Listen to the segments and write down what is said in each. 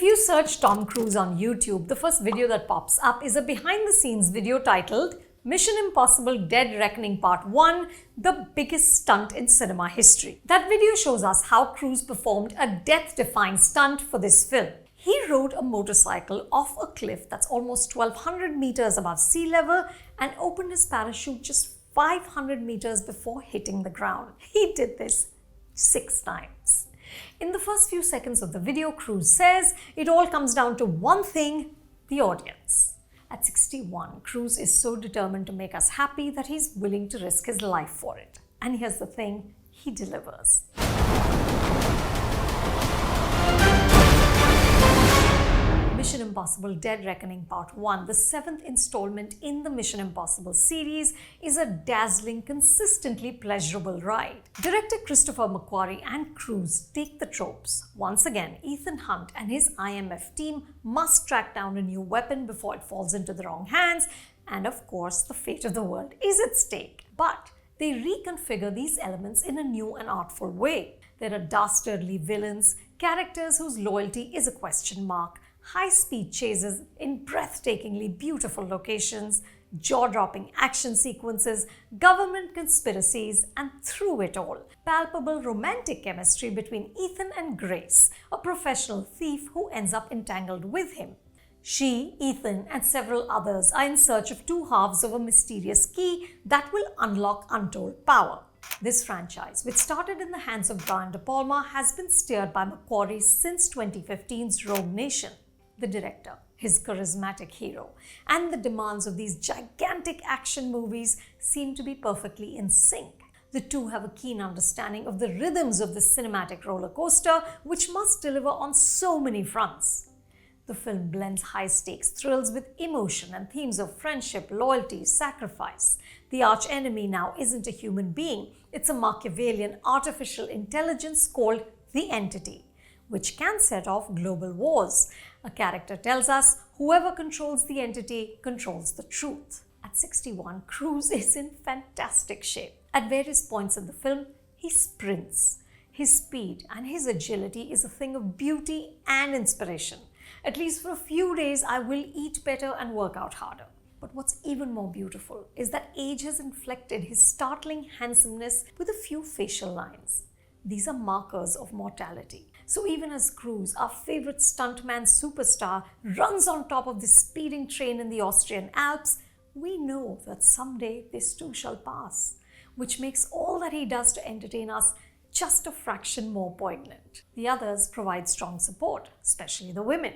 If you search Tom Cruise on YouTube, the first video that pops up is a behind-the-scenes video titled Mission Impossible Dead Reckoning Part 1, the biggest stunt in cinema history. That video shows us how Cruise performed a death-defying stunt for this film. He rode a motorcycle off a cliff that's almost 1,200 meters above sea level and opened his parachute just 500 meters before hitting the ground. He did this 6 times. In the first few seconds of the video, Cruise says it all comes down to one thing: the audience. At 61, Cruise is so determined to make us happy that he's willing to risk his life for it. And here's the thing, he delivers. Mission Impossible Dead Reckoning Part 1, the 7th installment in the Mission Impossible series, is a dazzling, consistently pleasurable ride. Director Christopher McQuarrie and Cruise take the tropes. Once again, Ethan Hunt and his IMF team must track down a new weapon before it falls into the wrong hands, and of course, the fate of the world is at stake. But they reconfigure these elements in a new and artful way. There are dastardly villains, characters whose loyalty is a question mark, high-speed chases in breathtakingly beautiful locations, jaw-dropping action sequences, government conspiracies, and through it all, palpable romantic chemistry between Ethan and Grace, a professional thief who ends up entangled with him. She, Ethan, and several others are in search of two halves of a mysterious key that will unlock untold power. This franchise, which started in the hands of Brian De Palma, has been steered by McQuarrie since 2015's Rogue Nation. The director, his charismatic hero, and the demands of these gigantic action movies seem to be perfectly in sync. The two have a keen understanding of the rhythms of the cinematic roller coaster, which must deliver on so many fronts. The film blends high-stakes thrills with emotion and themes of friendship, loyalty, sacrifice. The arch-enemy now isn't a human being, it's a Machiavellian artificial intelligence called the Entity, which can set off global wars. A character tells us whoever controls the entity controls the truth. At 61, Cruise is in fantastic shape. At various points in the film, he sprints. His speed and his agility is a thing of beauty and inspiration. At least for a few days, I will eat better and work out harder. But what's even more beautiful is that age has inflected his startling handsomeness with a few facial lines. These are markers of mortality. So even as Cruise, our favorite stuntman superstar, runs on top of this speeding train in the Austrian Alps, we know that someday this too shall pass, which makes all that he does to entertain us just a fraction more poignant. The others provide strong support, especially the women.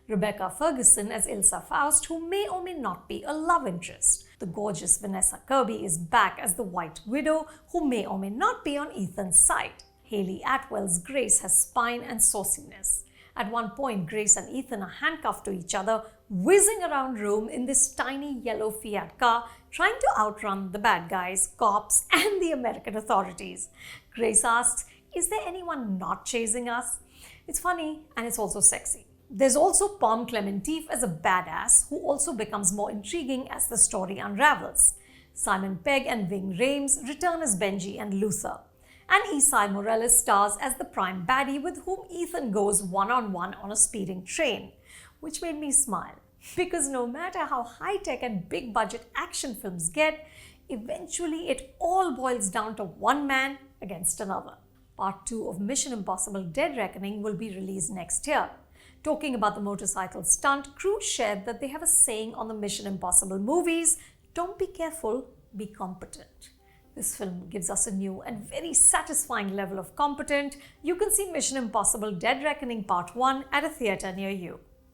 Rebecca Ferguson as Ilsa Faust, who may or may not be a love interest. The gorgeous Vanessa Kirby is back as the White Widow, who may or may not be on Ethan's side. Hayley Atwell's Grace has spine and sauciness. At one point, Grace and Ethan are handcuffed to each other, whizzing around Rome in this tiny yellow Fiat car, trying to outrun the bad guys, cops, and the American authorities. Grace asks, "Is there anyone not chasing us?" It's funny and it's also sexy. There's also Pom Clementif as a badass, who also becomes more intriguing as the story unravels. Simon Pegg and Ving Rhames return as Benji and Luther. And Isai Morales stars as the prime baddie with whom Ethan goes one-on-one on a speeding train, which made me smile. Because no matter how high-tech and big-budget action films get, eventually it all boils down to one man against another. Part 2 of Mission Impossible Dead Reckoning will be released next year. Talking about the motorcycle stunt, Cruise shared that they have a saying on the Mission Impossible movies: "Don't be careful, be competent." This film gives us a new and very satisfying level of competent. You can see Mission Impossible Dead Reckoning Part 1 at a theatre near you.